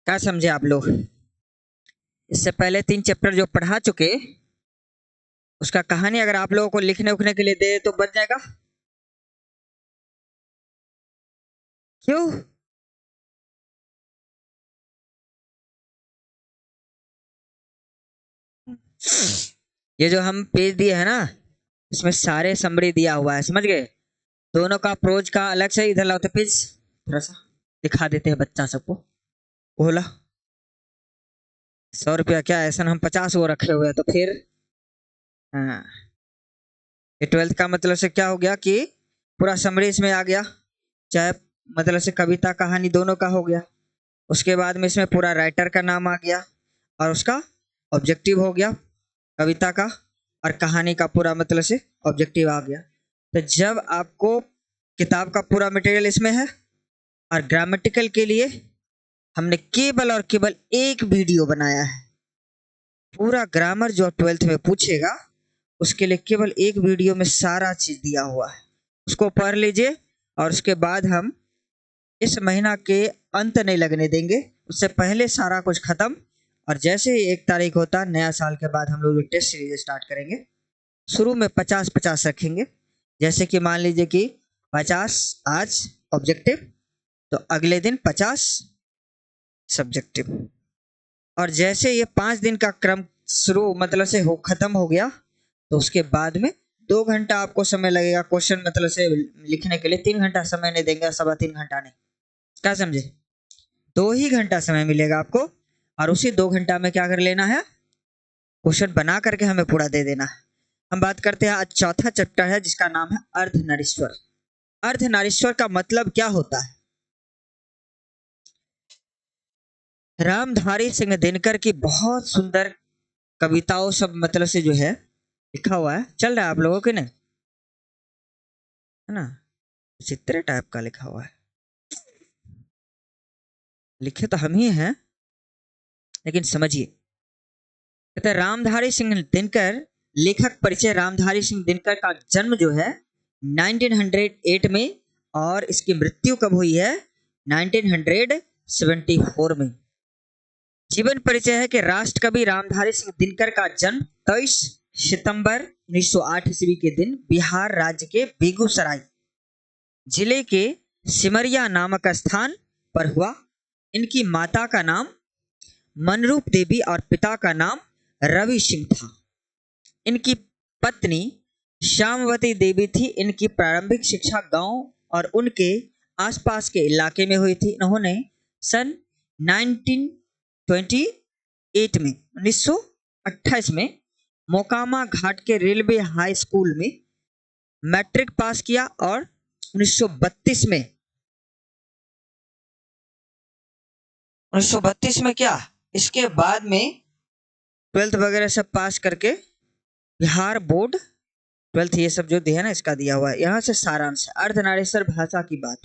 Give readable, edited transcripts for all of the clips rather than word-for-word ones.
क्या समझे आप लोग? इससे पहले 3 चैप्टर जो पढ़ा चुके, उसका कहानी अगर आप लोगों को लिखने उखने के लिए दे तो बन जाएगा? क्यों? ये जो हम पेज दिए है ना, इसमें सारे समरी दिया हुआ है, समझ गए? दोनों का प्रोज का अलग से। इधर लाओ तो पेज थोड़ा सा दिखा देते हैं बच्चा सबको। बोला 100 रुपया क्या, ऐसा हम 50 वो रखे हुए हैं तो फिर। हाँ, ये 12th का मतलब से क्या हो गया कि पूरा समरी इसमें आ गया, चाहे मतलब से कविता कहानी दोनों का हो गया। उसके बाद में इसमें पूरा राइटर का नाम आ गया और उसका ऑब्जेक्टिव हो गया कविता का, और कहानी का पूरा मतलब से ऑब्जेक्टिव आ गया। तो जब आपको किताब का पूरा मटेरियल इसमें है और ग्रामेटिकल के लिए हमने केवल और केवल एक वीडियो बनाया है। पूरा ग्रामर जो 12th में पूछेगा उसके लिए केवल एक वीडियो में सारा चीज दिया हुआ है, उसको पढ़ लीजिए। और उसके बाद हम इस महीना के अंत नहीं लगने देंगे, उससे पहले सारा कुछ खत्म। और जैसे ही 1 तारीख होता है नया साल के बाद हम लोग टेस्ट सीरीज स्टार्ट करेंगे। शुरू में 50-50 रखेंगे, जैसे कि मान लीजिए कि 50 आज ऑब्जेक्टिव, तो अगले दिन 50 सब्जेक्टिव। और जैसे ये 5 दिन का क्रम शुरू मतलब से हो खत्म हो गया, तो उसके बाद में 2 घंटा आपको समय लगेगा क्वेश्चन मतलब से लिखने के लिए। 3 घंटा समय नहीं देंगे, 3.25 घंटा नहीं। क्या समझे? 2 ही घंटा समय मिलेगा आपको, और उसी 2 घंटा में क्या कर लेना है, क्वेश्चन बना करके हमें पूरा दे देना है। हम बात करते हैं, आज चौथा चैप्टर है जिसका नाम है अर्धनारीश्वर। अर्धनारीश्वर का मतलब क्या होता है? रामधारी सिंह दिनकर की बहुत सुंदर कविताओं सब मतलब से जो है लिखा हुआ है, चल रहा है आप लोगों के नहीं, है ना? चित्र टाइप का लिखा हुआ है, लिखे तो हम ही हैं, लेकिन समझिए। कहते हैं रामधारी सिंह दिनकर। लेखक परिचय। रामधारी सिंह दिनकर का जन्म जो है 1908 में, और इसकी मृत्यु कब हुई है? 1974 में। जीवन परिचय है कि राष्ट्रकवि रामधारी सिंह दिनकर का जन्म 23 सितंबर 1908 ईस्वी के दिन बिहार राज्य के बेगूसराय जिले के सिमरिया नामक स्थान पर हुआ। इनकी माता का नाम मनरूप देवी और पिता का नाम रवि सिंह था। इनकी पत्नी श्यामवती देवी थी। इनकी प्रारंभिक शिक्षा गांव और उनके आसपास के इलाके में हुई थी। इन्होंने सन 1928 में 1928 में मोकामा घाट के रेलवे हाई स्कूल में मैट्रिक पास किया, और 1932 में क्या, इसके बाद में 12th वगैरह सब पास करके बिहार बोर्ड 12th ये सब जो दिया है ना, इसका दिया हुआ है। यहाँ से सारांश, अर्धनारीश्वर भाषा की बात।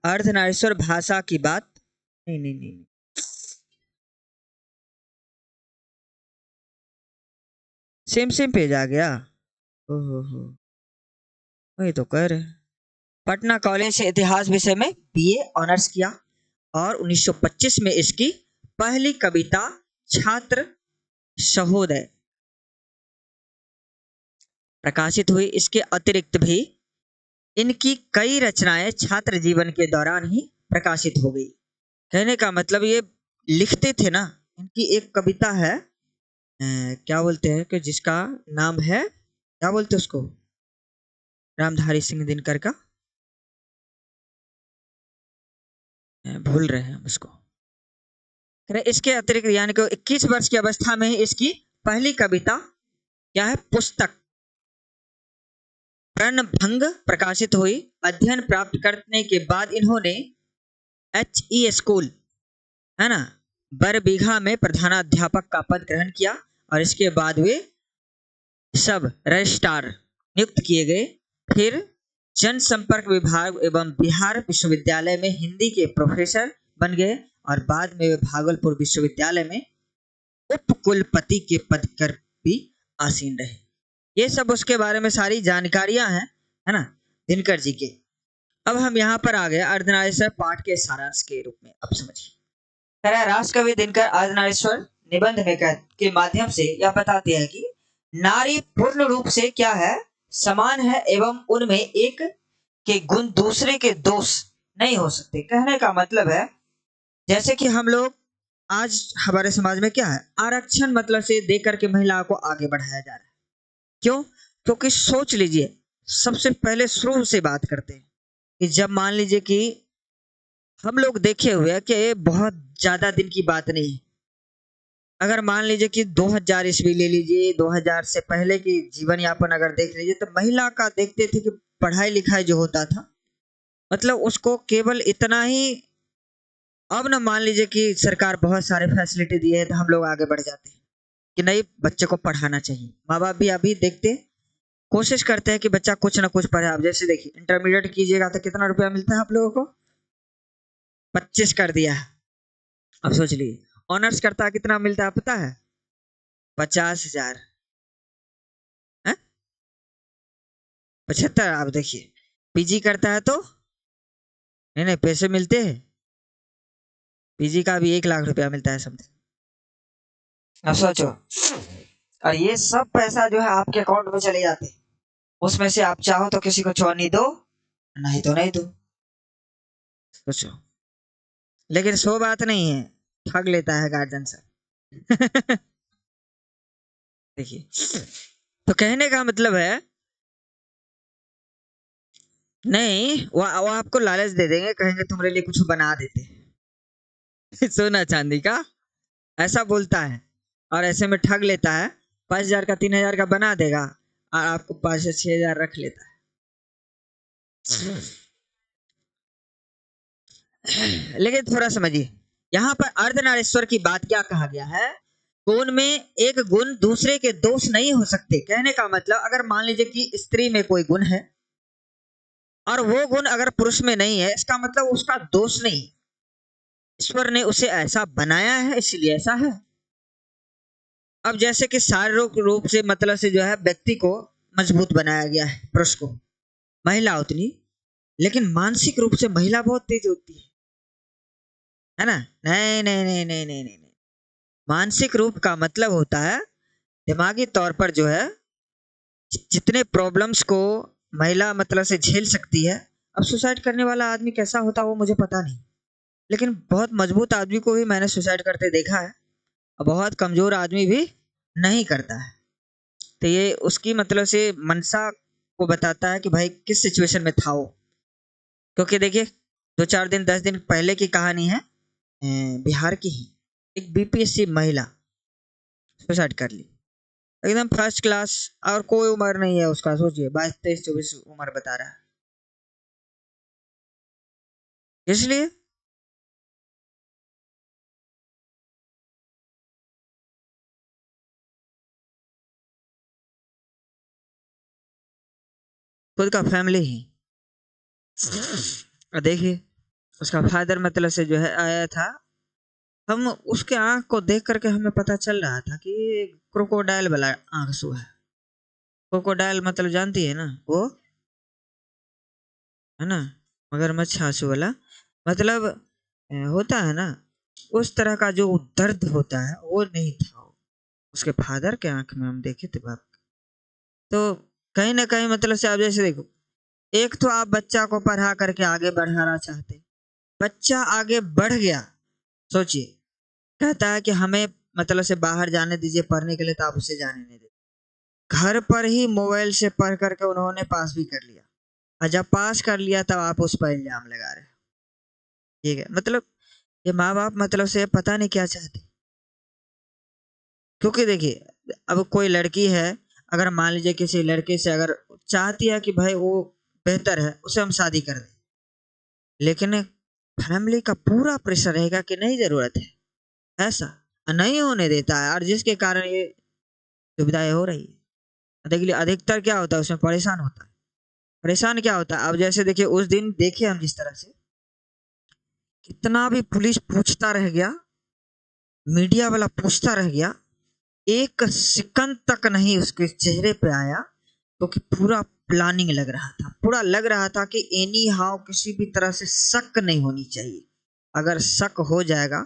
अर्धनारीश्वर भाषा की बात। नहीं नहीं नहीं, सेम सेम पेज आ गया। ओहो हो, वही तो कह रहे। पटना कॉलेज से इतिहास विषय में बीए ऑनर्स किया, और 1925 में इसकी पहली कविता छात्र सहोदय प्रकाशित हुई। इसके अतिरिक्त भी इनकी कई रचनाएं छात्र जीवन के दौरान ही प्रकाशित हो गई। कहने का मतलब ये लिखते थे ना। इनकी एक कविता है, क्या बोलते हैं कि जिसका नाम है, क्या बोलते हैं उसको, रामधारी सिंह दिनकर का, भूल रहे हैं हम उसको। इसके अतिरिक्त यानी कि 21 वर्ष की अवस्था में ही इसकी पहली कविता क्या है, पुस्तक प्रणभंग प्रकाशित हुई। अध्ययन प्राप्त करने के बाद इन्होंने HE स्कूल, है ना, बरबीघा में प्रधानाध्यापक का पद ग्रहण किया, और इसके बाद वे सब रजिस्ट्रार नियुक्त किए गए। फिर जनसंपर्क विभाग एवं बिहार विश्वविद्यालय में हिंदी के प्रोफेसर बन गए, और बाद में वे भागलपुर विश्वविद्यालय में उपकुलपति के पद पर भी आसीन रहे। ये सब उसके बारे में सारी जानकारियां हैं, है ना, दिनकर जी के। अब हम यहाँ पर आ गए अर्धनारीश्वर पाठ के सारांश के रूप में। अब समझिए, कह रहा है राष्ट्र कवि दिनकर अर्धनारीश्वर निबंध में के माध्यम से यह बताते हैं कि नारी पूर्ण रूप से क्या है, समान है एवं उनमें एक के गुण दूसरे के दोष नहीं हो सकते। कहने का मतलब है जैसे कि हम लोग आज हमारे समाज में क्या है, आरक्षण मतलब से दे करके महिलाओं को आगे बढ़ाया जा रहा है। क्यों? क्योंकि सोच लीजिए, सबसे पहले शुरू से बात करते हैं कि जब मान लीजिए कि हम लोग देखे हुए हैं कि बहुत ज्यादा दिन की बात नहीं है, अगर मान लीजिए कि 2000 ईस्वी ले लीजिए, 2000 से पहले की जीवन यापन अगर देख लीजिए, तो महिला का देखते थे कि पढ़ाई लिखाई जो होता था मतलब उसको केवल इतना ही। अब ना मान लीजिए कि सरकार बहुत सारे फैसिलिटी दिए है तो हम लोग आगे बढ़ जाते हैं कि नहीं, बच्चे को पढ़ाना चाहिए। माँ बाप भी अभी देखते कोशिश करते हैं कि बच्चा कुछ ना कुछ पढ़े। आप जैसे देखिए, इंटरमीडिएट कीजिएगा तो कितना रुपया मिलता है आप लोगों को? 25 कर दिया है। अब सोच लीजिए ऑनर्स करता है कितना मिलता है पता है? 50,000, 75। आप देखिए पीजी करता है तो नहीं नहीं पैसे मिलते हैं, पीजी का भी 1 लाख रुपया मिलता है समथिंग। अब सोचो, और ये सब पैसा जो है आपके अकाउंट में चले जाते हैं, उसमें से आप चाहो तो किसी को चौनी दो, नहीं तो नहीं दो। सोचो, लेकिन सो बात नहीं है, ठग लेता है गार्जियन सब। देखिए, तो कहने का मतलब है नहीं, वो आपको लालच दे देंगे, कहेंगे तुम्हारे लिए कुछ बना देते हैं। सोना चांदी का ऐसा बोलता है और ऐसे में ठग लेता है। 5,000 का 3,000 का बना देगा और आपको 5 से 6,000 रख लेता है। लेकिन थोड़ा समझिए, यहाँ पर अर्धनारीश्वर की बात क्या कहा गया है, गुण में एक गुण दूसरे के दोष नहीं हो सकते। कहने का मतलब अगर मान लीजिए कि स्त्री में कोई गुण है और वो गुण अगर पुरुष में नहीं है, इसका मतलब उसका दोष नहीं, ईश्वर ने उसे ऐसा बनाया है इसलिए ऐसा है। अब जैसे कि शारीरिक रूप से मतलब से जो है व्यक्ति को मजबूत बनाया गया है, पुरुष को, महिला उतनी, लेकिन मानसिक रूप से महिला बहुत तेज होती है ना? नहीं नहीं नहीं नहीं नहीं नहीं, मानसिक रूप का मतलब होता है दिमागी तौर पर जो है जितने प्रॉब्लम्स को महिला मतलब से झेल सकती है। अब सुसाइड करने वाला आदमी कैसा होता है वो मुझे पता नहीं, लेकिन बहुत मजबूत आदमी को भी मैंने सुसाइड करते देखा है और बहुत कमजोर आदमी भी नहीं करता है। तो ये उसकी मतलब से मनसा को बताता है कि भाई किस सिचुएशन में था वो। क्योंकि देखिए 2-4 दिन 10 दिन पहले की कहानी है, बिहार की ही एक बीपीएससी महिला सुसाइड कर ली, एकदम फर्स्ट क्लास, और कोई उम्र नहीं है उसका। सोचिए 22-23-24 उम्र बता रहा है। इसलिए खुद का फैमिली ही। और देखिए उसका फादर मतलब से जो है आया था, हम उसके आंख को देख करके हमें पता चल रहा था कि क्रोकोडाइल वाला आंसू है। क्रोकोडाइल मतलब जानती है ना वो, है ना, मगरमच्छ आंसू वाला मतलब होता है ना, उस तरह का जो दर्द होता है वो नहीं था उसके फादर के आंख में, हम देखे थे बाप। तो कहीं ना कहीं मतलब से आप जैसे देखो, एक तो आप बच्चा को पढ़ा करके आगे बढ़ाना चाहते, बच्चा आगे बढ़ गया, सोचिए, कहता है कि हमें मतलब से बाहर जाने दीजिए पढ़ने के लिए, तो आप उसे जाने नहीं देते। घर पर ही मोबाइल से पढ़ करके उन्होंने पास भी कर लिया, और जब पास कर लिया तब आप उस पर इल्जाम लगा रहे हैं। ठीक है, मतलब ये माँ बाप मतलब से पता नहीं क्या चाहते। क्योंकि देखिए अब कोई लड़की है, अगर मान लीजिए किसी लड़के से अगर चाहती है कि भाई वो बेहतर है, उसे हम शादी कर दें, लेकिन फैमिली का पूरा प्रेशर रहेगा कि नहीं जरूरत है, ऐसा नहीं होने देता है, और जिसके कारण ये दुविधाएं हो रही है। देख लीजिए अधिकतर क्या होता है उसमें परेशान होता है। परेशान क्या होता है, अब जैसे देखिए उस दिन देखे हम जिस तरह से, कितना भी पुलिस पूछता रह गया, मीडिया वाला पूछता रह गया, एक सेकंड तक नहीं उसके चेहरे पे आया, क्योंकि तो पूरा प्लानिंग लग रहा था, पूरा लग रहा था कि एनी हाउ किसी भी तरह से शक नहीं होनी चाहिए। अगर शक हो जाएगा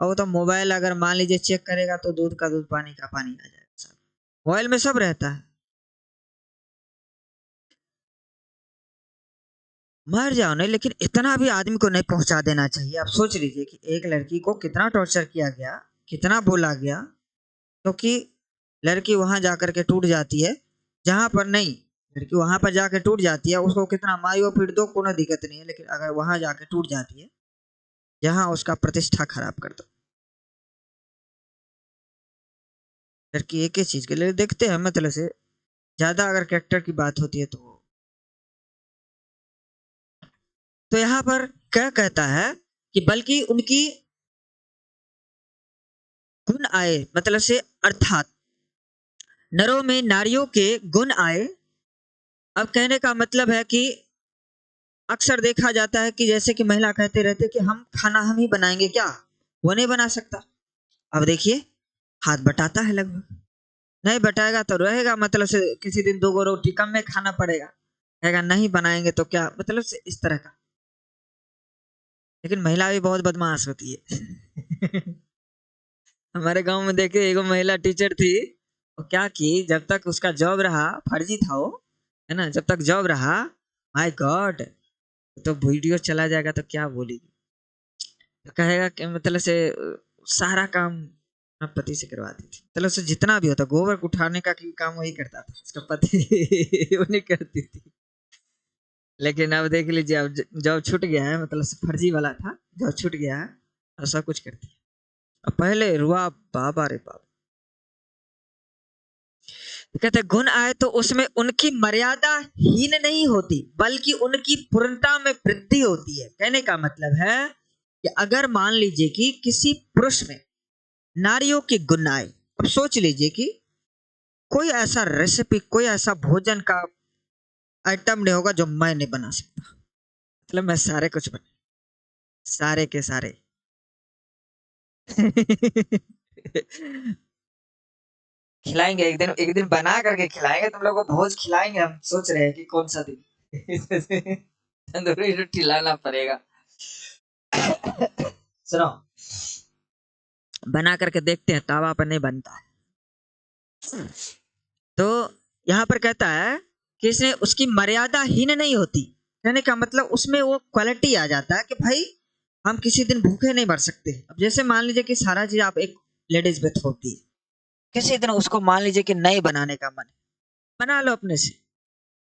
और वो तो मोबाइल अगर मान लीजिए चेक करेगा तो दूध का दूध पानी का पानी आ जाएगा। सब मोबाइल में सब रहता है। मर जाओ नहीं, लेकिन इतना भी आदमी को नहीं पहुंचा देना चाहिए। आप सोच लीजिए कि एक लड़की को कितना टॉर्चर किया गया, कितना बोला गया, क्योंकि लड़की वहां जाकर के टूट जाती है जहां पर नहीं। लड़की वहां पर जाके टूट जाती है, उसको कितना मारो पीट दो, कोई दिक्कत नहीं है, लेकिन अगर वहां जाके टूट जाती है जहां उसका प्रतिष्ठा खराब कर दो। लड़की एक ही चीज के लिए देखते हैं, मतलब से ज्यादा अगर कैरेक्टर की बात होती है तो यहाँ पर क्या कहता है कि बल्कि उनकी गुण आए, मतलब से अर्थात नरों में नारियों के गुण आए। अब कहने का मतलब है कि अक्सर देखा जाता है कि जैसे कि महिला कहते रहते कि हम खाना हम ही बनाएंगे, क्या वो नहीं बना सकता। अब देखिए हाथ बटाता है लगभग, नहीं बटाएगा तो रहेगा, मतलब से किसी दिन दो गो रोटी कम में खाना पड़ेगा, कहेगा नहीं बनाएंगे तो क्या, मतलब से इस तरह का। लेकिन महिला भी बहुत बदमाश होती है। हमारे गांव में देखे एगो महिला टीचर थी, वो क्या की, जब तक उसका जॉब रहा, फर्जी था वो, है ना, जब तक जॉब रहा, माय गॉड, तो वीडियो चला जाएगा तो क्या बोलेगी, तो कहेगा कि मतलब से सारा काम अपना पति से करवाती थी, मतलब से जितना भी होता, गोबर उठाने का काम वही करता था, उसका पति वो नहीं करती थी। लेकिन अब देख लीजिए, अब जॉब छूट गया है, मतलब से फर्जी वाला था, जॉब छूट गया है, अब सब कुछ करती है। अब पहले रुआ बाबा रे बाबा। कहते गुण आए तो उसमें उनकी मर्यादा हीन नहीं होती, बल्कि उनकी पूर्णता में वृद्धि होती है। कहने का मतलब है कि अगर मान लीजिए कि किसी पुरुष में नारियों के गुण आए, अब सोच लीजिए कि कोई ऐसा रेसिपी, कोई ऐसा भोजन का आइटम नहीं होगा जो मैं नहीं बना सकता, मतलब मैं सारे कुछ बना, सारे के सारे। खिलाएंगे एक दिन बना करके खिलाएंगे, तुम लोगों को भोज खिलाएंगे, हम सोच रहे हैं कि कौन सा दिन। तंदूरी रोटी लाना पड़ेगा। सुनो, बना करके देखते हैं, तावा पर नहीं बनता है। तो यहाँ पर कहता है कि इसने उसकी मर्यादा हीन नहीं होती, कहने का मतलब उसमें वो क्वालिटी आ जाता है कि भाई हम किसी दिन भूखे नहीं मर सकते। अब जैसे मान लीजिए कि सारा चीज आप एक लेडीज पे थोपती है, किसी दिन उसको मान लीजिए कि नहीं बनाने का मन, बना लो अपने से,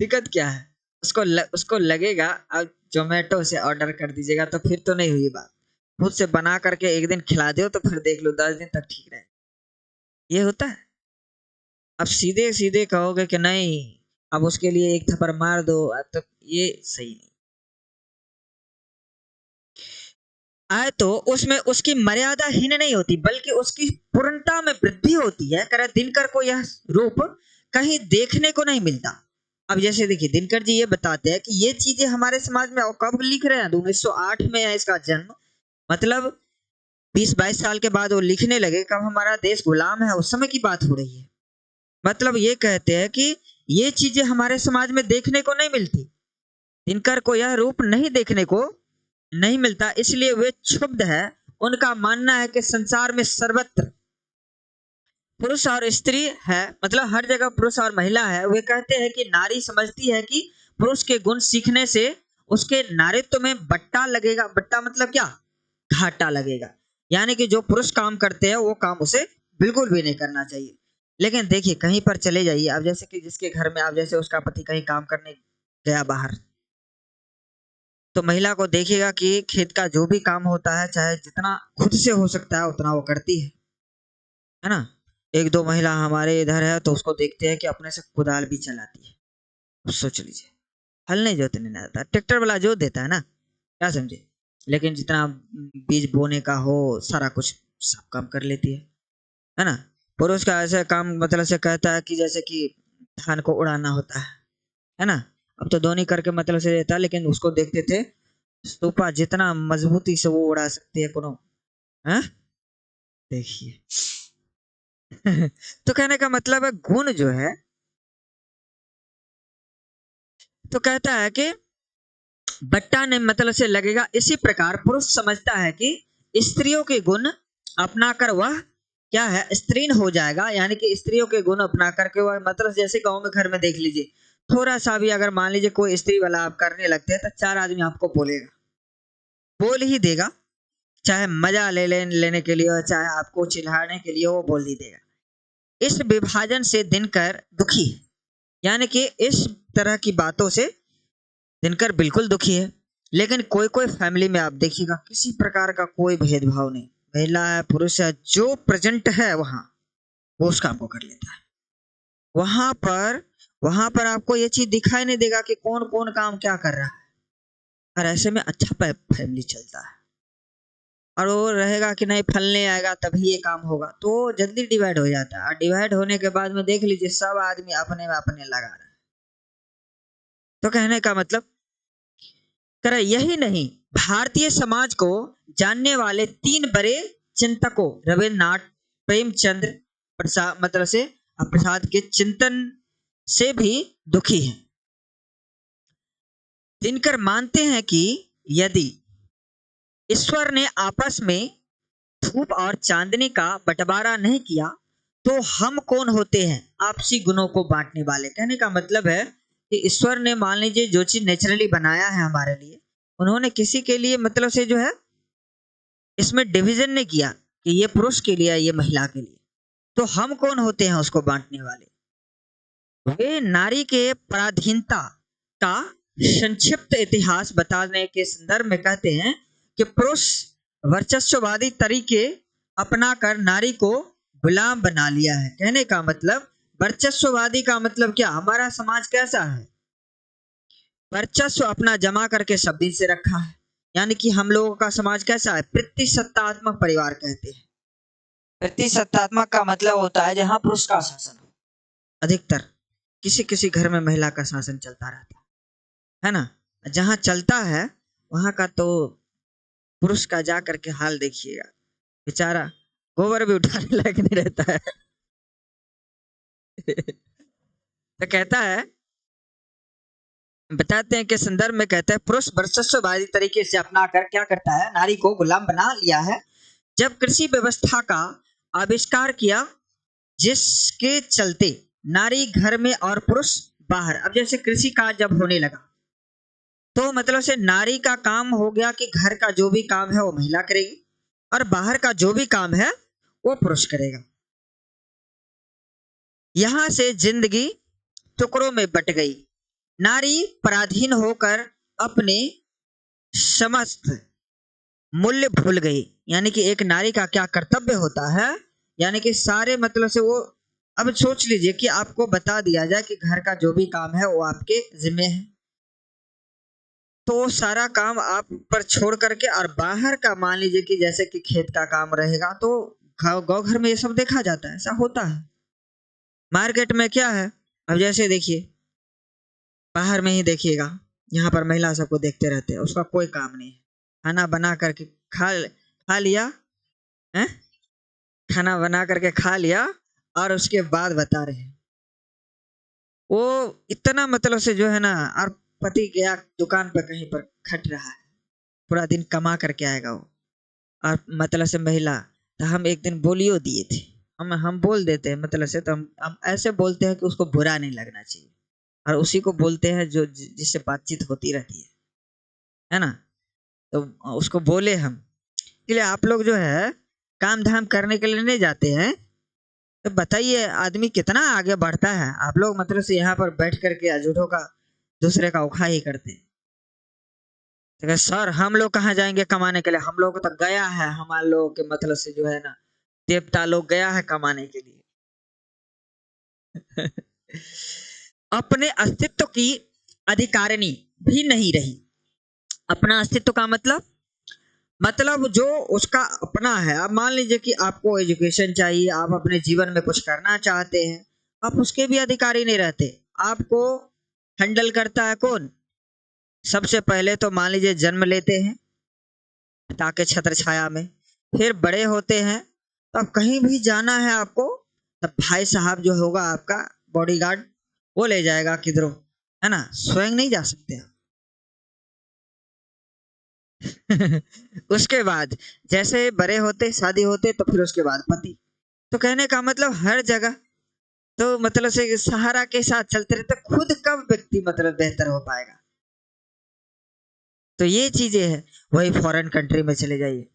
दिक्कत क्या है। उसको लगेगा अब जोमेटो से ऑर्डर कर दीजिएगा तो फिर तो नहीं हुई बात, खुद से बना करके एक दिन खिला दो तो फिर देख लो 10 दिन तक ठीक रहे। ये होता है। अब सीधे सीधे कहोगे कि नहीं, अब उसके लिए एक थप्पड़ मार दो, तो ये सही नहीं आए तो उसमें उसकी मर्यादा हीन नहीं होती, बल्कि उसकी पूर्णता में वृद्धि होती है। करे दिनकर को यह रूप कहीं देखने को नहीं मिलता। अब जैसे देखिए दिनकर जी ये बताते हैं कि ये चीजें हमारे समाज में कब लिख रहे हैं, 1908 में है इसका जन्म, मतलब 20-22 साल के बाद वो लिखने लगे, कब हमारा देश गुलाम है उस समय की बात हो रही है। मतलब ये कहते हैं कि ये चीजें हमारे समाज में देखने को नहीं मिलती, दिनकर को यह रूप नहीं देखने को नहीं मिलता, इसलिए वे क्षुब्ध है। उनका मानना है कि संसार में सर्वत्र पुरुष और स्त्री है, मतलब हर जगह पुरुष और महिला है। वे कहते हैं कि नारी समझती है कि पुरुष के गुण सीखने से उसके नारित्व में बट्टा लगेगा, बट्टा मतलब क्या, घाटा लगेगा, यानी कि जो पुरुष काम करते हैं वो काम उसे बिल्कुल भी नहीं करना चाहिए। लेकिन देखिए कहीं पर चले जाइए, अब जैसे कि जिसके घर में, अब जैसे उसका पति कहीं काम करने गया बाहर, तो महिला को देखिएगा कि खेत का जो भी काम होता है, चाहे जितना खुद से हो सकता है उतना वो करती है ना। एक दो महिला हमारे इधर है तो उसको देखते हैं कि अपने से कुदाल भी चलाती है। सोच लीजिए, हल नहीं जोतने नहीं आता, ट्रैक्टर वाला जोत देता है ना, क्या समझे, लेकिन जितना बीज बोने का हो सारा कुछ सब काम कर लेती है ना। पुरुष का ऐसा काम मतलब से कहता है कि जैसे कि धान को उड़ाना होता है ना। अब तो दोनों करके मतलब से देता है, लेकिन उसको देखते थे स्तूपा जितना मजबूती से वो उड़ा सकती है कोनो, हैं देखिए। तो कहने का मतलब है गुण जो है तो कहता है कि बट्टा ने मतलब से लगेगा, इसी प्रकार पुरुष समझता है कि स्त्रियों के गुण अपनाकर वह क्या है, स्त्रीण हो जाएगा। यानी कि स्त्रियों के गुण अपना करके वह मतलब जैसे गांव में घर में देख लीजिए, थोड़ा सा भी अगर मान लीजिए कोई स्त्री वाला आप करने लगते हैं तो 4 आदमी आपको बोलेगा, बोल ही देगा। चाहे मजा लेने के लिए हो, चाहे आपको चिढ़ाने के लिए हो, वो बोल ही देगा। इस विभाजन से दिनकर दुखी है। यानी कि इस तरह की बातों से दिनकर बिल्कुल दुखी है। लेकिन कोई कोई फैमिली में आप देखिएगा किसी प्रकार का कोई भेदभाव नहीं, महिला है पुरुष है, जो प्रेजेंट है वहां वो उस काम को कर लेता है। वहां पर आपको ये चीज दिखाई नहीं देगा कि कौन कौन काम क्या कर रहा है। और ऐसे में अच्छा फैमिली चलता है। और वो रहेगा कि नहीं फलने आएगा तभी ये काम होगा, तो जल्दी डिवाइड हो जाता है। और डिवाइड होने के बाद में देख लीजिए सब आदमी अपने में अपने लगा रहे हैं। तो कहने का मतलब करे यही नहीं, भारतीय समाज को जानने वाले 3 बड़े चिंतकों रविन्द्रनाथ, प्रेमचंद्र प्रसाद मतलब से प्रसाद के चिंतन से भी दुखी है। दिनकर मानते हैं कि यदि ईश्वर ने आपस में धूप और चांदनी का बंटवारा नहीं किया तो हम कौन होते हैं आपसी गुणों को बांटने वाले। कहने का मतलब है कि ईश्वर ने मान लीजिए जो चीज नेचुरली बनाया है हमारे लिए, उन्होंने किसी के लिए मतलब से जो है इसमें डिवीजन नहीं किया कि ये पुरुष के लिए ये महिला के लिए। तो हम कौन होते हैं उसको बांटने वाले। वे नारी के पराधीनता का संक्षिप्त इतिहास बताने के संदर्भ में कहते हैं कि पुरुष वर्चस्ववादी तरीके अपनाकर नारी को गुलाम बना लिया है। कहने का मतलब वर्चस्ववादी का मतलब क्या, हमारा समाज कैसा है, वर्चस्व अपना जमा करके सब दिन से रखा है। यानी कि हम लोगों का समाज कैसा है, प्रतिसत्तात्मक परिवार कहते हैं। प्रतिसत्तात्मक का मतलब होता है जहां पुरुष का शासन हो। अधिकतर किसी किसी घर में महिला का शासन चलता रहता है ना। जहां चलता है वहां का तो पुरुष का जा करके हाल देखिएगा, बेचारा गोबर भी उठाने लायक नहीं रहता है। तो कहता है, बताते हैं कि संदर्भ में कहते हैं पुरुष वर्चस्ववादी तरीके से अपना कर क्या करता है, नारी को गुलाम बना लिया है। जब कृषि व्यवस्था का आविष्कार किया जिसके चलते नारी घर में और पुरुष बाहर, अब जैसे कृषि कार्य जब होने लगा तो मतलब से नारी का काम हो गया कि घर का जो भी काम है वो महिला करेगी और बाहर का जो भी काम है वो पुरुष करेगा। यहां से जिंदगी टुकड़ों में बट गई। नारी पराधीन होकर अपने समस्त मूल्य भूल गई। यानी कि एक नारी का क्या कर्तव्य होता है, यानी कि सारे मतलब से वो, अब सोच लीजिए कि आपको बता दिया जाए कि घर का जो भी काम है वो आपके जिम्मे है, तो सारा काम आप पर छोड़ करके और बाहर का मान लीजिए कि जैसे कि खेत का काम रहेगा तो गाँव घर में ये सब देखा जाता है, ऐसा होता है। मार्केट में क्या है, अब जैसे देखिए बाहर में ही देखिएगा, यहाँ पर महिला सबको देखते रहते हैं, उसका कोई काम नहीं है, खाना बना करके खा लिया है, खाना बना करके खा लिया और उसके बाद बता रहे हैं वो इतना मतलब से जो है ना, और पति गया दुकान पर कहीं पर खट रहा है, पूरा दिन कमा करके आएगा वो, और मतलब से महिला, तो हम एक दिन बोलियो दिए थे, हम बोल देते हैं मतलब से, तो हम ऐसे बोलते हैं कि उसको बुरा नहीं लगना चाहिए, और उसी को बोलते हैं जो जिससे बातचीत होती रहती है ना। तो उसको बोले हम, इसलिए आप लोग जो है काम धाम करने के लिए नहीं जाते हैं, तो बताइए आदमी कितना आगे बढ़ता है। आप लोग मतलब से यहाँ पर बैठ करके अजूठों का दूसरे का उखा ही करते हैं। तो सर हम लोग कहाँ जाएंगे कमाने के लिए, हम लोग तो गया है, हमारे लोगों के मतलब से जो है ना देवता लोग गया है कमाने के लिए। अपने अस्तित्व की अधिकारिणी भी नहीं रही। अपना अस्तित्व का मतलब जो उसका अपना है। अब मान लीजिए कि आपको एजुकेशन चाहिए, आप अपने जीवन में कुछ करना चाहते हैं, आप उसके भी अधिकारी नहीं रहते। आपको हैंडल करता है कौन, सबसे पहले तो मान लीजिए जन्म लेते हैं पिता के छत्र छाया में, फिर बड़े होते हैं तो अब कहीं भी जाना है आपको, तब भाई साहब जो होगा आपका बॉडीगार्ड वो ले जाएगा किधरों, है ना, स्वयं नहीं जा सकते आप। उसके बाद जैसे बड़े होते, शादी होते, तो फिर उसके बाद पति। तो कहने का मतलब हर जगह तो मतलब से सहारा के साथ चलते रहते, खुद कब व्यक्ति मतलब बेहतर हो पाएगा। तो ये चीजें है। वही फॉरेन कंट्री में चले जाइए,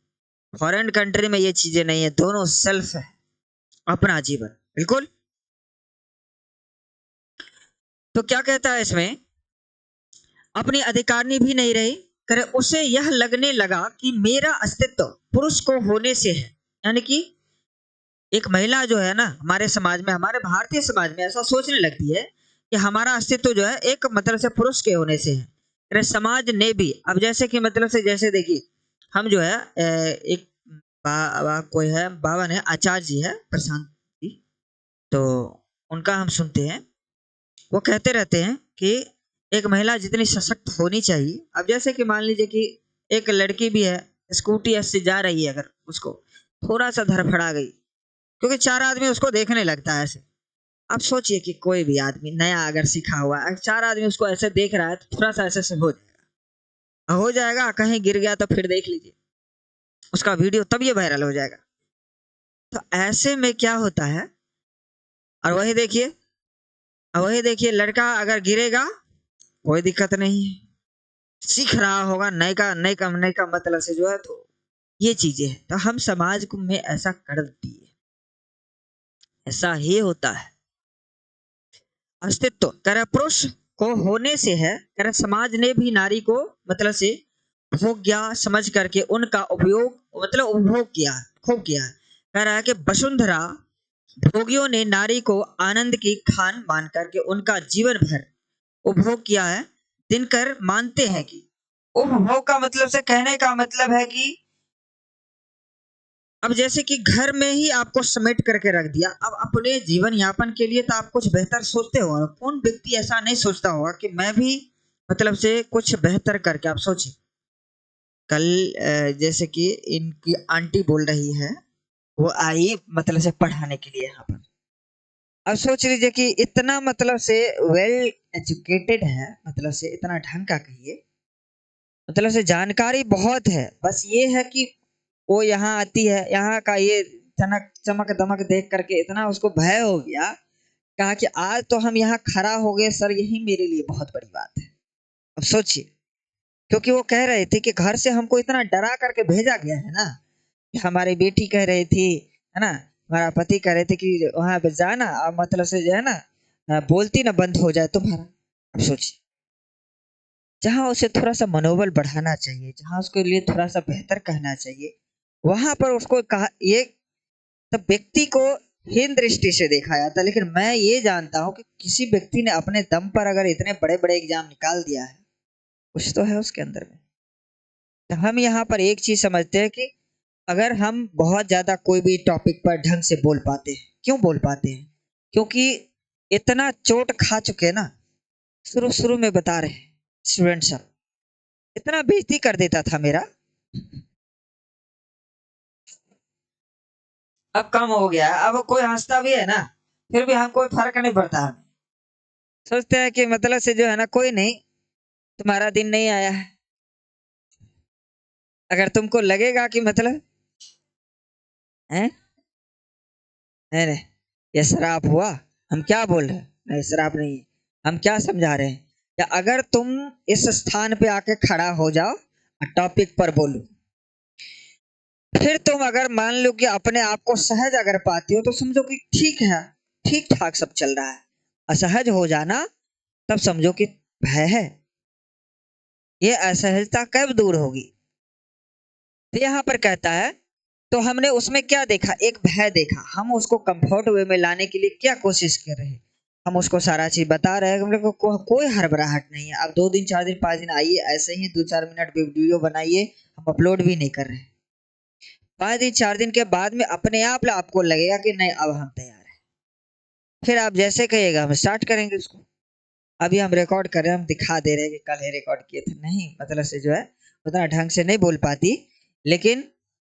फॉरेन कंट्री में ये चीजें नहीं है, दोनों सेल्फ है, अपना जीवन बिल्कुल। तो क्या कहता है इसमें, अपनी अधिकारनी भी नहीं रही, करे उसे यह लगने लगा कि मेरा अस्तित्व पुरुष को होने से है। यानी कि एक महिला जो है ना, हमारे समाज में, हमारे भारतीय समाज में ऐसा सोचने लगती है कि हमारा अस्तित्व जो है एक मतलब से पुरुष के होने से है। अरे समाज ने भी अब जैसे कि मतलब से जैसे देखिए, हम जो है एक कोई है बाबा ने आचार्य जी है प्रशांत जी, तो उनका हम सुनते हैं, वो कहते रहते हैं कि एक महिला जितनी सशक्त होनी चाहिए। अब जैसे कि मान लीजिए कि एक लड़की भी है, स्कूटी से जा रही है, अगर उसको थोड़ा सा धड़फड़ा गई, क्योंकि चार आदमी उसको देखने लगता है ऐसे। अब सोचिए कि कोई भी आदमी नया अगर सीखा हुआ है, चार आदमी उसको ऐसे देख रहा है, तो थोड़ा सा ऐसे से हो जाएगा, कहीं गिर गया तो फिर देख लीजिए उसका वीडियो, तब ये वायरल हो जाएगा। तो ऐसे में क्या होता है, और वही देखिए लड़का अगर गिरेगा कोई दिक्कत नहीं है, सीख रहा होगा नए का मतलब से जो है। तो ये चीजें है, तो हम समाज को में ऐसा कर दिए, ऐसा ही होता है। अस्तित्व करे पुरुष को होने से है, करे समाज ने भी नारी को मतलब से भोग्या समझ करके उनका उपयोग मतलब उपभोग किया, खूब किया है। कह रहा है कि वसुंधरा भोगियों ने नारी को आनंद की खान मान करके उनका जीवन भर उपभोग किया है। दिनकर मानते हैं कि उपभोग का मतलब से कहने का मतलब है कि अब जैसे कि घर में ही आपको समेट करके रख दिया, अब अपने जीवन यापन के लिए तो आप कुछ बेहतर सोचते हो। कौन व्यक्ति ऐसा नहीं सोचता होगा कि मैं भी मतलब से कुछ बेहतर करके। आप सोचिए कल जैसे कि इनकी आंटी बोल रही है, वो आई मतलब से पढ़ाने के लिए यहाँ पर। अब सोच लीजिए कि इतना मतलब से वेल एजुकेटेड है, मतलब से इतना ढंग का कहिए, मतलब से जानकारी बहुत है। बस ये है कि वो यहाँ आती है, यहाँ का ये चमक चमक दमक देख करके इतना उसको भय हो गया, कहा कि आज तो हम यहाँ खड़ा हो गए सर, यही मेरे लिए बहुत बड़ी बात है। अब सोचिए, क्योंकि वो कह रहे थे कि घर से हमको इतना डरा करके भेजा गया है ना, कि हमारी बेटी कह रही थी, है ना, हमारा पति कह रहे थे कि वहां पे जाना, अब मतलब से जो है ना बोलती ना बंद हो जाए तुम्हारा। अब सोचिए, जहाँ उसे थोड़ा सा मनोबल बढ़ाना चाहिए, जहाँ उसके लिए थोड़ा सा बेहतर कहना चाहिए, वहां पर उसको कहा ये तब व्यक्ति को हीन दृष्टि से देखा जाता है। लेकिन मैं ये जानता हूँ कि किसी व्यक्ति ने अपने दम पर अगर इतने बड़े बड़े एग्जाम निकाल दिया है, कुछ तो है उसके अंदर में। तो हम यहाँ पर एक चीज समझते हैं कि अगर हम बहुत ज्यादा कोई भी टॉपिक पर ढंग से बोल पाते हैं, क्यों बोल पाते हैं, क्योंकि इतना चोट खा चुके ना, शुरू शुरू में बता रहे स्टूडेंट सब, इतना बेइज्जती कर देता था मेरा, अब कम हो गया है। अब कोई हंसता भी है ना, फिर भी हमको फर्क नहीं पड़ता। सोचते हैं कि मतलब से जो है ना, कोई नहीं, तुम्हारा दिन नहीं आया है। अगर तुमको लगेगा कि मतलब है, नहीं नहीं ये शराब हुआ, हम क्या बोल रहे हैं, नहीं शराब नहीं है, हम क्या समझा रहे हैं, या अगर तुम इस स्थान पे आके खड़ा हो जाओ और टॉपिक पर बोलो, फिर तुम अगर मान लो कि अपने आप को सहज अगर पाती हो, तो समझो कि ठीक है, ठीक ठाक सब चल रहा है। असहज हो जाना, तब समझो कि भय है, ये असहजता कब दूर होगी। तो यहाँ पर कहता है, तो हमने उसमें क्या देखा, एक भय देखा, हम उसको कंफर्ट वे में लाने के लिए क्या कोशिश कर रहे हैं, हम उसको सारा चीज बता रहे हैं, हम लोग को कोई हड़बड़ाहट नहीं है। अब 2 दिन 4 दिन 5 दिन आइए, ऐसे ही 2-4 मिनट वीडियो बनाइए, हम अपलोड भी नहीं कर रहे हैं। 5 दिन 4 दिन के बाद में अपने आप आपको लगेगा कि नहीं अब हम तैयार हैं, फिर आप जैसे कहिएगा हम स्टार्ट करेंगे उसको। अभी हम रिकॉर्ड कर रहे हैं, हम दिखा दे रहे हैं कि कल ही रिकॉर्ड किए थे, नहीं मतलब से जो है उतना ढंग से नहीं बोल पाती। लेकिन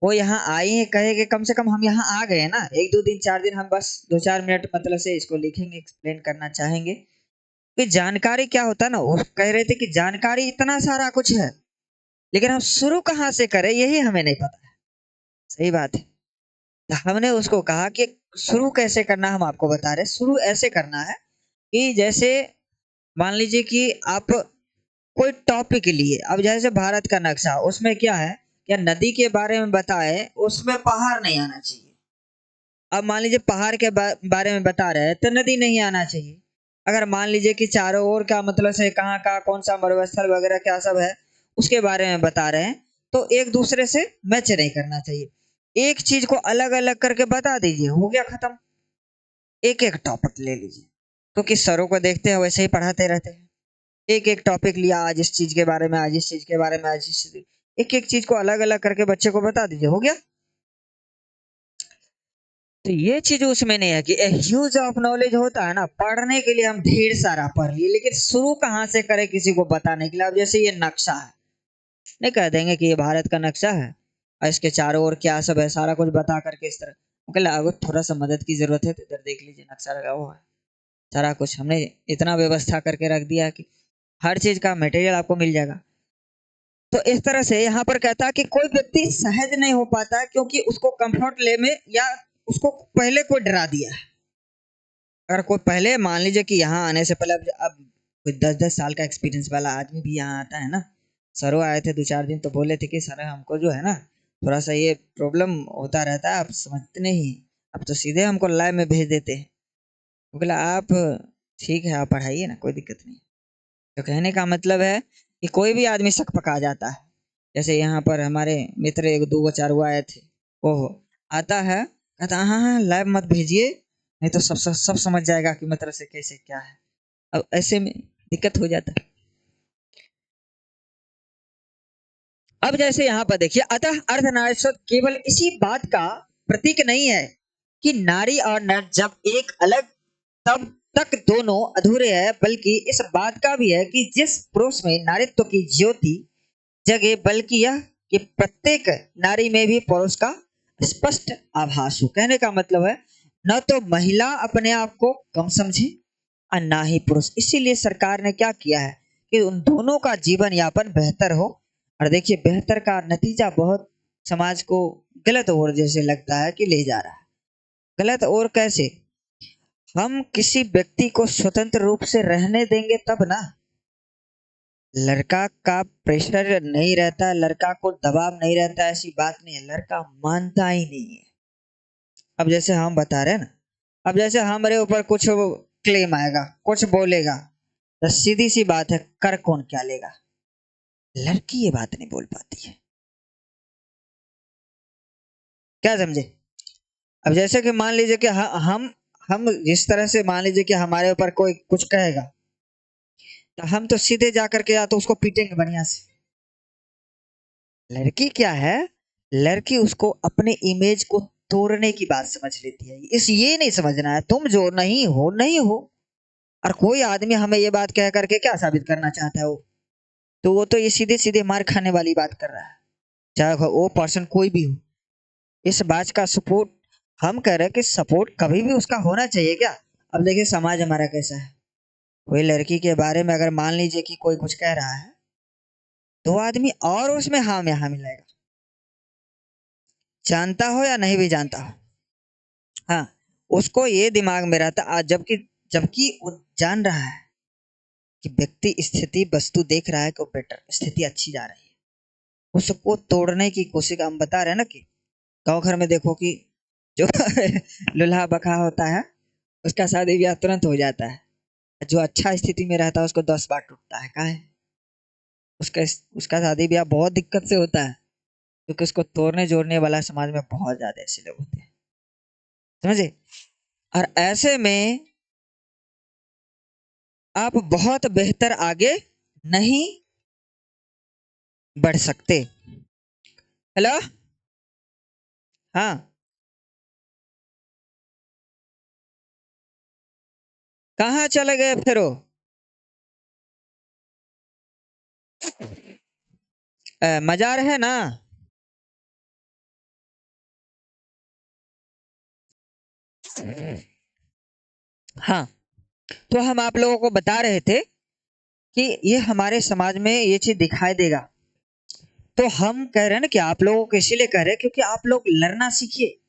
वो यहाँ आई है, कहे कि कम से कम हम यहाँ आ गए हैं ना, 1-2 दिन 4 दिन हम बस 2-4 मिनट मतलब से इसको लिखेंगे, एक्सप्लेन करना चाहेंगे। कि जानकारी क्या होता है ना, वो कह रहे थे कि जानकारी इतना सारा कुछ है, लेकिन हम शुरू कहाँ से करें यही हमें नहीं पता है। सही बात है। तो हमने उसको कहा कि शुरू कैसे करना, हम आपको बता रहे, शुरू ऐसे करना है कि जैसे मान लीजिए कि आप कोई टॉपिक लिए, अब जैसे भारत का नक्शा, उसमें क्या है, क्या नदी के बारे में बताए, उसमें पहाड़ नहीं आना चाहिए। अब मान लीजिए पहाड़ के बारे में बता रहे हैं तो नदी नहीं आना चाहिए। अगर मान लीजिए कि चारों ओर का मतलब से कहाँ का कौन सा मरुस्थल वगैरह क्या सब है उसके बारे में बता रहे हैं, तो एक दूसरे से मैच नहीं करना चाहिए। एक चीज को अलग अलग करके बता दीजिए, हो गया खत्म। एक एक टॉपिक ले लीजिए, क्योंकि सरों को देखते हैं वैसे ही पढ़ाते रहते हैं। एक एक टॉपिक लिया, आज इस चीज के बारे में, आज इस चीज के बारे में, आज इस चीज, एक एक चीज को अलग अलग करके बच्चे को बता दीजिए, हो गया। तो ये चीज उसमें नहीं है कि ह्यूज ऑफ नॉलेज होता है ना, पढ़ने के लिए हम ढेर सारा पढ़ लिए, लेकिन शुरू कहाँ से करें किसी को बताने के लिए। अब जैसे ये नक्शा है, नहीं कह देंगे कि ये भारत का नक्शा है और इसके चारों ओर क्या सब है, सारा कुछ बता करके इस तरह मतलब अगर थोड़ा सा मदद की जरूरत है तो इधर देख लीजिए, नक्शा लगा हुआ है, सारा कुछ हमने इतना व्यवस्था करके रख दिया है कि हर चीज का मटेरियल आपको मिल जाएगा। तो इस तरह से यहाँ पर कहता है कि कोई व्यक्ति सहज नहीं हो पाता है क्योंकि उसको कंफर्ट ले में या उसको पहले कोई डरा दिया है। अगर कोई पहले मान लीजिए कि यहाँ आने से पहले अब कोई 10-10 साल का एक्सपीरियंस वाला आदमी भी यहाँ आता है ना, सरो आए थे 2-4 दिन तो बोले थे कि सर हमको जो है ना थोड़ा सा ये प्रॉब्लम होता रहता है, आप समझते नहीं, अब तो सीधे हमको लैब में भेज देते हैं। वो बोला आप ठीक है आप पढ़ाइए ना, कोई दिक्कत नहीं। तो कहने का मतलब है कि कोई भी आदमी शक पका जाता है। जैसे यहाँ पर हमारे मित्र एक दो चार वो आए थे, ओहो आता है कहता हाँ हाँ लैब मत भेजिए, नहीं तो सब समझ जाएगा कि मतलब से कैसे क्या है। अब ऐसे में दिक्कत हो जाता है। अब जैसे यहाँ पर देखिए, अतः अर्धनारीश्वर केवल इसी बात का प्रतीक नहीं है कि नारी और नर जब एक अलग तब तक दोनों अधूरे हैं, बल्कि इस बात का भी है कि जिस पुरुष में नारीत्व की ज्योति जगह, बल्कि यह कि प्रत्येक नारी में भी पुरुष का स्पष्ट आभास हो। कहने का मतलब है न तो महिला अपने आप को कम समझे और ना ही पुरुष। इसीलिए सरकार ने क्या किया है कि उन दोनों का जीवन यापन बेहतर हो। और देखिए बेहतर का नतीजा बहुत समाज को गलत ओर जैसे लगता है कि ले जा रहा है। गलत ओर कैसे, हम किसी व्यक्ति को स्वतंत्र रूप से रहने देंगे तब ना। लड़का का प्रेशर नहीं रहता, लड़का को दबाव नहीं रहता, ऐसी बात नहीं है, लड़का मानता ही नहीं है। अब जैसे हम बता रहे हैं ना, अब जैसे हमारे ऊपर कुछ क्लेम आएगा, कुछ बोलेगा, तो सीधी सी बात है कर कौन क्या लेगा। लड़की ये बात नहीं बोल पाती है, क्या समझे। अब जैसे कि मान लीजिए कि हम जिस तरह से मान लीजिए कि हमारे ऊपर कोई कुछ कहेगा, तो हम तो सीधे जाकर के या तो उसको पीटेंगे बढ़िया से। लड़की क्या है, लड़की उसको अपने इमेज को तोड़ने की बात समझ लेती है। इस ये नहीं समझना है तुम जो नहीं हो नहीं हो। और कोई आदमी हमें ये बात कह करके क्या साबित करना चाहता है, वो तो वो तो ये सीधे सीधे मार खाने वाली बात कर रहा है, चाहे वो पर्सन कोई भी हो। इस बात का सपोर्ट हम कह रहे हैं कि सपोर्ट कभी भी उसका होना चाहिए क्या। अब देखिए समाज हमारा कैसा है, कोई लड़की के बारे में अगर मान लीजिए कि कोई कुछ कह रहा है, तो आदमी और उसमें हाँ में हाँ मिलाएगा, जानता हो या नहीं भी जानता हो। हाँ, उसको ये दिमाग में रहता आज, जबकि जबकि वो जान रहा है कि व्यक्ति स्थिति वस्तु देख रहा है कि बेटर स्थिति अच्छी जा रही है, उसको तोड़ने की कोशिश। हम बता रहे हैं ना कि गांव घर में देखो कि जो लुल्हा बखा होता है उसका शादी ब्याह तुरंत हो जाता है, जो अच्छा स्थिति में रहता है उसको 10 बार टूटता है, कहा है उसका उसका शादी ब्याह बहुत दिक्कत से होता है, क्योंकि उसको तोड़ने जोड़ने वाला समाज में बहुत ज्यादा ऐसे लोग होते हैं, समझे। और ऐसे में आप बहुत बेहतर आगे नहीं बढ़ सकते। हेलो, हाँ, कहाँ चले गए फिर वो। मजार है ना। हाँ, तो हम आप लोगों को बता रहे थे कि ये हमारे समाज में ये चीज दिखाई देगा। तो हम कह रहे हैं ना कि आप लोगों को इसीलिए कह रहे हैं क्योंकि आप लोग लड़ना सीखिए।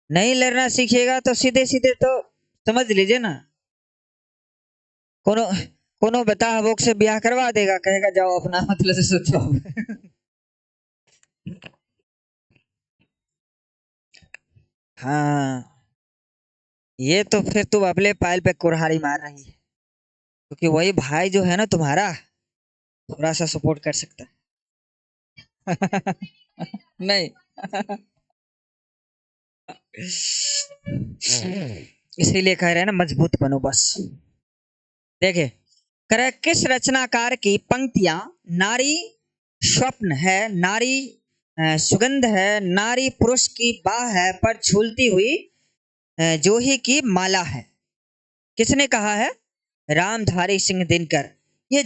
नहीं लड़ना सीखिएगा तो सीधे सीधे तो समझ लीजिए ना, कोनो कोनो बता हबोक से ब्याह करवा देगा, कहेगा जाओ अपना मतलब से सोचो। हाँ, ये तो फिर तुम अपने पायल पे कुल्हाड़ी मार रही है, क्योंकि वही भाई जो है ना तुम्हारा, थोड़ा सा सपोर्ट कर सकता है। नहीं। इसीलिए कह रहे हैं ना, मजबूत बनो बस। देखे, करे किस रचनाकार की पंक्तियां नारी स्वप्न है, नारी सुगंध है, नारी पुरुष की बाह है पर झूलती हुई जोही की माला है। किसने कहा है? रामधारी सिंह दिनकर। ये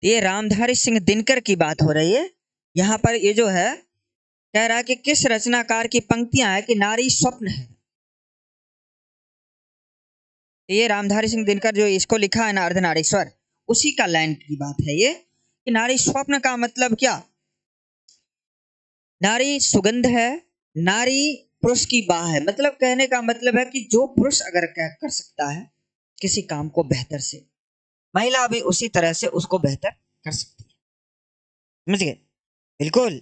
ये रामधारी सिंह दिनकर की बात हो रही है। यहाँ पर ये जो है कह रहा है कि किस रचनाकार की पंक्तियां है कि नारी स्वप्न है। ये रामधारी सिंह दिनकर जो इसको लिखा है ना, अर्धनारीश्वर, उसी का लाइन की बात है ये, कि नारी स्वप्न का मतलब क्या? नारी सुगंध है, नारी पुरुष की बाह है। मतलब कहने का मतलब है कि जो पुरुष अगर कर सकता है किसी काम को बेहतर से, महिला भी उसी तरह से उसको बेहतर कर सकती है। समझ गए? बिल्कुल।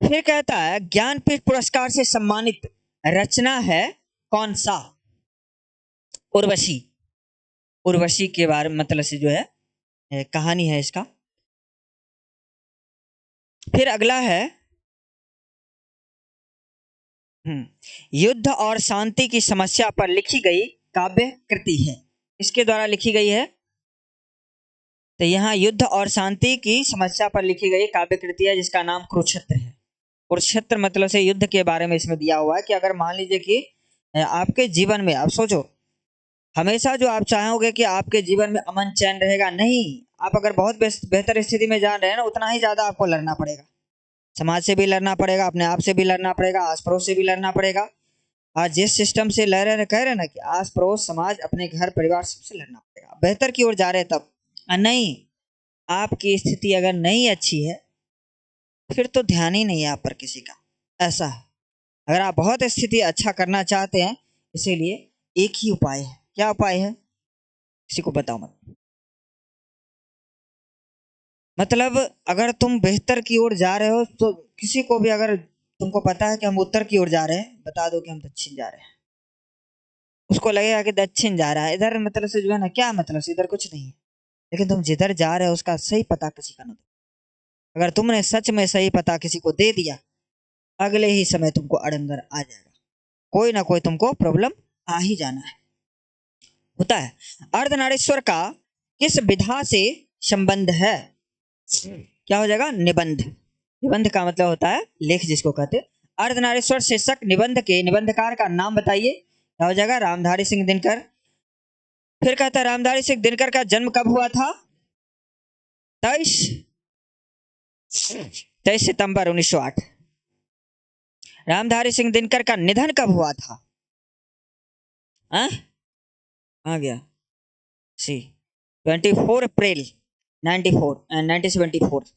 फिर कहता है ज्ञानपीठ पुरस्कार से सम्मानित रचना है कौन सा? उर्वशी। उर्वशी के बारे में मतलब से जो है कहानी है इसका। फिर अगला है युद्ध और शांति की समस्या पर लिखी गई काव्य कृति है। इसके द्वारा लिखी गई है। तो यहाँ युद्ध और शांति की समस्या पर लिखी गई काव्य कृति है जिसका नाम कुरुक्षेत्र है। कुरुक्षेत्र मतलब से युद्ध के बारे में इसमें दिया हुआ है कि अगर मान लीजिए कि आपके जीवन में, आप सोचो, हमेशा जो आप चाहोगे कि आपके जीवन में अमन चैन रहेगा, नहीं, आप अगर बहुत बेहतर स्थिति में जा रहे हैं ना, उतना ही ज्यादा आपको लड़ना पड़ेगा। समाज से भी लड़ना पड़ेगा, अपने आप से भी लड़ना पड़ेगा, आस पड़ोस से भी लड़ना पड़ेगा। आज जिस सिस्टम से लड़ रहे कह रहे ना कि आस पड़ोस समाज अपने घर परिवार सबसे लड़ना पड़ेगा, बेहतर की ओर जा रहे तब। नहीं, आपकी स्थिति अगर नहीं अच्छी है फिर तो ध्यान ही नहीं है आप पर किसी का। ऐसा है। अगर आप बहुत स्थिति अच्छा करना चाहते हैं, इसीलिए एक ही उपाय है। क्या उपाय है? किसी को बताओ मत। मतलब अगर तुम बेहतर की ओर जा रहे हो तो किसी को भी, अगर तुमको पता है कि हम उत्तर की ओर जा रहे हैं, बता दो कि हम दक्षिण जा रहे हैं। उसको लगेगा कि दक्षिण जा रहा है, इधर मतलब से जो है ना, क्या मतलब से इधर कुछ नहीं है। लेकिन तुम जिधर जा रहे हो उसका सही पता किसी का ना दो। अगर तुमने सच में सही पता किसी को दे दिया, अगले ही समय तुमको अड़ंगर आ जाएगा, कोई ना कोई तुमको प्रॉब्लम आ ही जाना है। होता है। अर्धनारीश्वर का किस विधा से संबंध है? क्या हो जाएगा? निबंध। निबंध का मतलब होता है लेख, जिसको कहते हैं। अर्धनारीश्वर शीर्षक निबंध के निबंधकार का नाम बताइए। क्या हो जाएगा? रामधारी सिंह दिनकर। फिर कहता है रामधारी सिंह दिनकर का जन्म कब हुआ था? 23 सितंबर 1908। रामधारी सिंह दिनकर का निधन कब हुआ था? आ गया सी 24 अप्रैल 1974।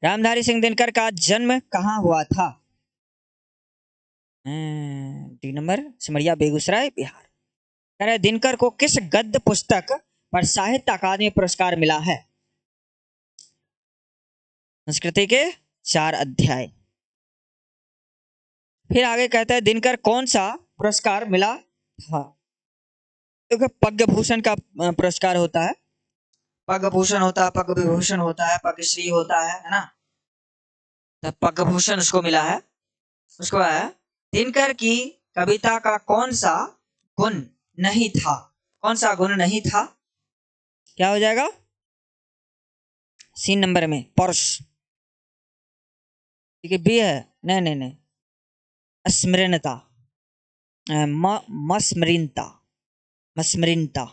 रामधारी सिंह दिनकर का जन्म कहाँ हुआ था? D number, Simaria, Begusarai, Bihar. कह रहे दिनकर को किस गद्य पुस्तक पर साहित्य अकादमी पुरस्कार मिला है? संस्कृति के 4 अध्याय। फिर आगे कहता है दिनकर कौन सा पुरस्कार मिला था? देखो, पद्म भूषण का पुरस्कार होता है, पद्म भूषण होता है, पद्म विभूषण होता है, पद्मश्री होता है ना। तब पद्म भूषण उसको मिला है। उसको है दिनकर की कविता का कौन सा गुण नहीं था? कौन सा गुण नहीं था? क्या हो जाएगा? सीन नंबर में पौरुष। ठीक है, बी है। नहीं नहीं नहीं, स्मरणता, मस्मरिनता, मस्मरिनता।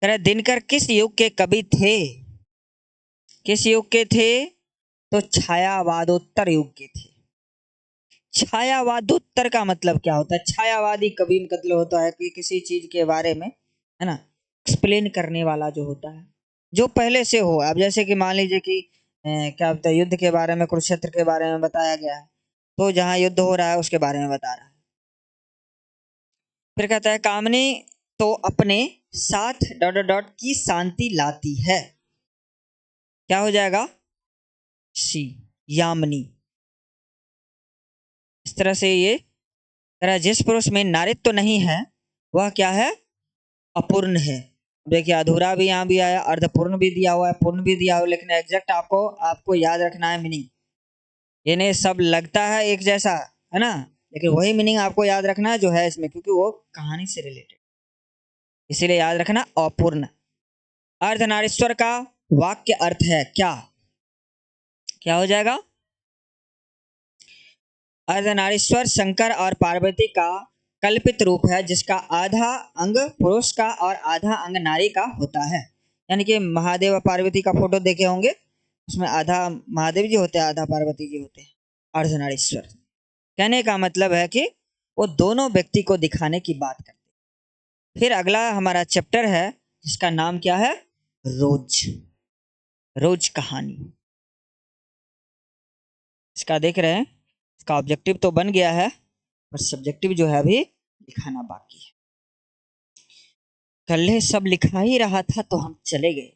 दिनकर किस युग के कवि थे? किस युग के थे? तो छायावादोत्तर युग के थे। छायावादोत्तर का मतलब क्या होता है? छायावादी कवि मतलब होता है कि किसी चीज के बारे में, है ना, एक्सप्लेन करने वाला जो होता है, जो पहले से हो। अब जैसे कि मान लीजिए कि क्या बोलते हैं, युद्ध के बारे में, कुरुक्षेत्र के बारे में बताया गया है, तो जहां युद्ध हो रहा है उसके बारे में बता रहा है। फिर कहता है कामनी तो अपने साथ डॉट डॉट डॉट की शांति लाती है। क्या हो जाएगा? सी, यामिनी। इस तरह से ये तरह जिस पुरुष में नारित्व तो नहीं है वह क्या है? अपूर्ण है। देखिए अधूरा भी यहाँ भी आया, अर्धपूर्ण भी दिया हुआ है, पूर्ण भी दिया हुआ है, लेकिन एग्जैक्ट आपको आपको याद रखना है मीनिंग। ये नहीं सब लगता है एक जैसा, है ना, लेकिन वही मीनिंग आपको याद रखना है जो है इसमें, क्योंकि वो कहानी से रिलेटेड, इसीलिए याद रखना अपूर्ण। अर्धनारीश्वर का वाक्य अर्थ है क्या? क्या हो जाएगा? अर्धनारीश्वर शंकर और पार्वती का कल्पित रूप है जिसका आधा अंग पुरुष का और आधा अंग नारी का होता है। यानी कि महादेव और पार्वती का फोटो देखे होंगे, उसमें आधा महादेव जी होते हैं, आधा पार्वती जी होते हैं, अर्धनारीश्वर। कहने का मतलब है कि वो दोनों व्यक्ति को दिखाने की बात करते हैं। फिर अगला हमारा चैप्टर है जिसका नाम क्या है? रोज। रोज कहानी। इसका देख रहे हैं, इसका ऑब्जेक्टिव तो बन गया है पर सब्जेक्टिव जो है अभी लिखाना बाकी है। कल सब लिखा ही रहा था तो हम चले गए।